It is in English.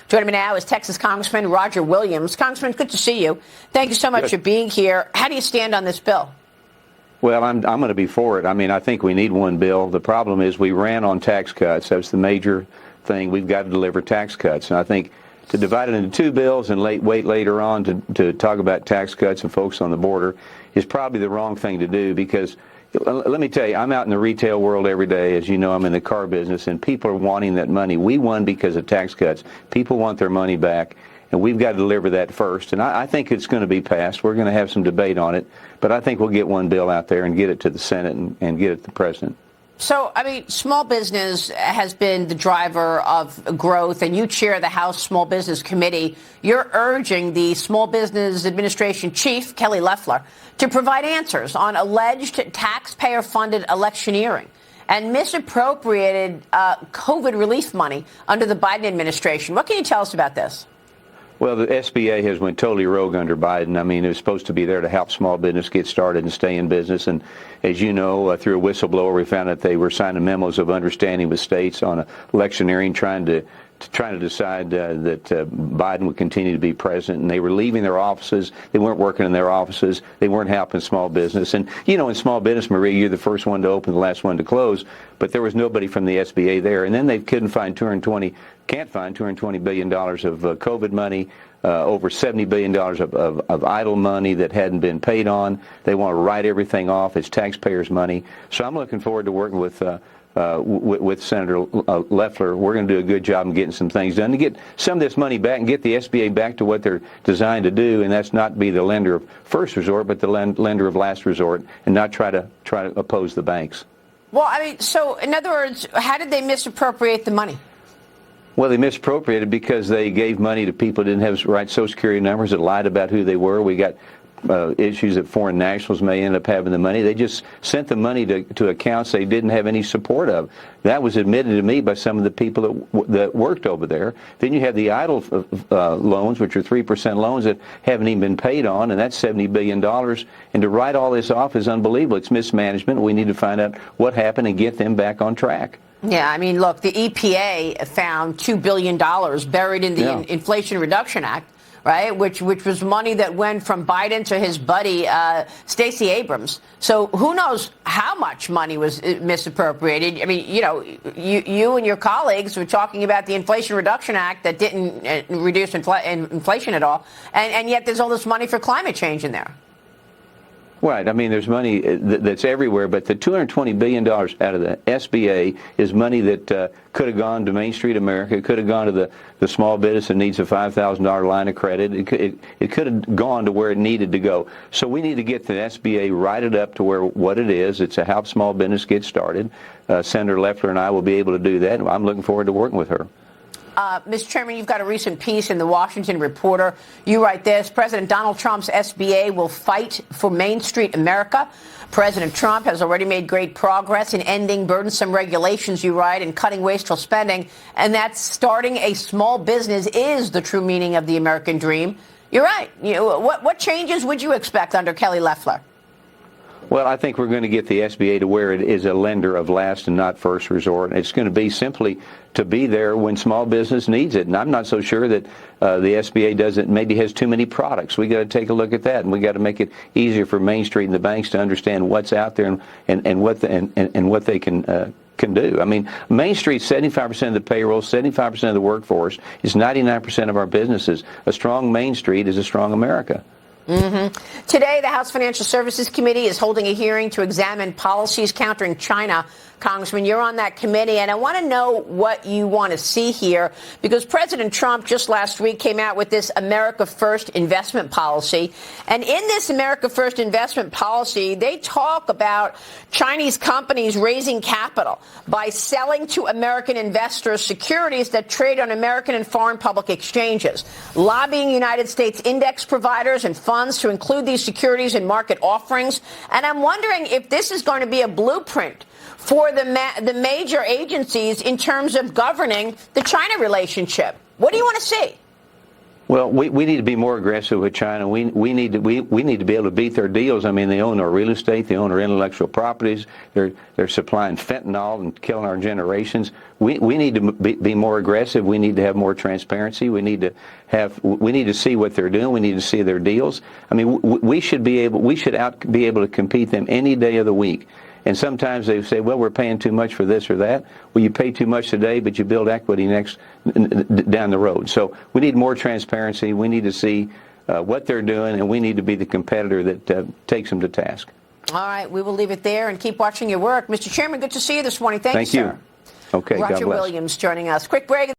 Joining me now is Texas Congressman Roger Williams. Congressman, good to see you. Thank you so much for being here. How do you stand on this bill? Well, I'm going to be for it. I mean, I think we need one bill. The problem is we ran on tax cuts. That's the major thing. We've got to deliver tax cuts. And I think to divide it into two bills and wait later on to talk about tax cuts and folks on the border is probably the wrong thing to do, because let me tell you, I'm out in the retail world every day. As you know, I'm in the car business, and people are wanting that money. We won because of tax cuts. People want their money back, and we've got to deliver that first. And I think it's going to be passed. We're going to have some debate on it, but I think we'll get one bill out there and get it to the Senate and get it to the President. So, I mean, small business has been the driver of growth, and you chair the House Small Business Committee. You're urging the Small Business Administration Chief, Kelly Loeffler, to provide answers on alleged taxpayer-funded electioneering and misappropriated COVID relief money under the Biden administration. What can you tell us about this? Well, the SBA has went totally rogue under Biden. I mean, it was supposed to be there to help small business get started and stay in business. And as you know, through a whistleblower, we found that they were signing memos of understanding with states on electioneering, trying to decide that Biden would continue to be president. And they were leaving their offices. They weren't working in their offices. They weren't helping small business. And, you know, in small business, Maria, you're the first one to open, the last one to close. But there was nobody from the SBA there. And then they can't find $220 billion of COVID money, over $70 billion of idle money that hadn't been paid on. They want to write everything off as taxpayers' money. So I'm looking forward to working with Senator Loeffler. We're going to do a good job in getting some things done to get some of this money back and get the SBA back to what they're designed to do, and that's not be the lender of first resort, but the lender of last resort, and not try to oppose the banks. Well, I mean, so in other words, how did they misappropriate the money? Well, they misappropriated because they gave money to people who didn't have the right Social Security numbers, that lied about who they were. We got issues that foreign nationals may end up having the money. They just sent the money to accounts they didn't have any support of. That was admitted to me by some of the people that worked over there. Then you have the idle loans, which are 3% loans that haven't even been paid on, and that's $70 billion. And to write all this off is unbelievable. It's mismanagement. We need to find out what happened and get them back on track. Yeah, I mean, look, the EPA found $2 billion buried in the Inflation Reduction Act, right, which was money that went from Biden to his buddy, Stacey Abrams. So who knows how much money was misappropriated? I mean, you know, you and your colleagues were talking about the Inflation Reduction Act that didn't reduce inflation at all, and yet there's all this money for climate change in there. Right. I mean, there's money that's everywhere, but the $220 billion out of the SBA is money that could have gone to Main Street America. It could have gone to the small business that needs a $5,000 line of credit. It could have gone to where it needed to go. So we need to get the SBA righted up to where what it is. It's to help small business get started. Senator Loeffler and I will be able to do that. I'm looking forward to working with her. Mr. Chairman, you've got a recent piece in the Washington Reporter. You write this: President Donald Trump's SBA will fight for Main Street America. President Trump has already made great progress in ending burdensome regulations, you write, and cutting wasteful spending. And that starting a small business is the true meaning of the American dream. You're right. What changes would you expect under Kelly Loeffler? Well, I think we're going to get the SBA to where it is a lender of last and not first resort. It's going to be simply to be there when small business needs it. And I'm not so sure that the SBA maybe has too many products. We got to take a look at that, and we got to make it easier for Main Street and the banks to understand what's out there and what they can do. I mean, Main Street, 75% of the payroll, 75% of the workforce, is 99% of our businesses. A strong Main Street is a strong America. Mm-hmm. Today, the House Financial Services Committee is holding a hearing to examine policies countering China. Congressman, you're on that committee, and I want to know what you want to see here, because President Trump just last week came out with this America First investment policy. And in this America First investment policy, they talk about Chinese companies raising capital by selling to American investors securities that trade on American and foreign public exchanges, lobbying United States index providers and funds to include these securities in market offerings. And I'm wondering if this is going to be a blueprint for the major agencies in terms of governing the China relationship. What do you want to see? Well, we need to be more aggressive with China. We need to be able to beat their deals. I mean, they own our real estate, they own our intellectual properties. They're supplying fentanyl and killing our generations. We need to be more aggressive. We need to have more transparency. We need to see what they're doing. We need to see their deals. I mean, we should be able to compete them any day of the week. And sometimes they say, well, we're paying too much for this or that. Well, you pay too much today, but you build equity down the road. So we need more transparency. We need to see what they're doing, and we need to be the competitor that takes them to task. All right, we will leave it there and keep watching your work. Mr. Chairman, good to see you this morning. Thank you, sir. Okay, God bless. Roger Williams joining us. Quick break.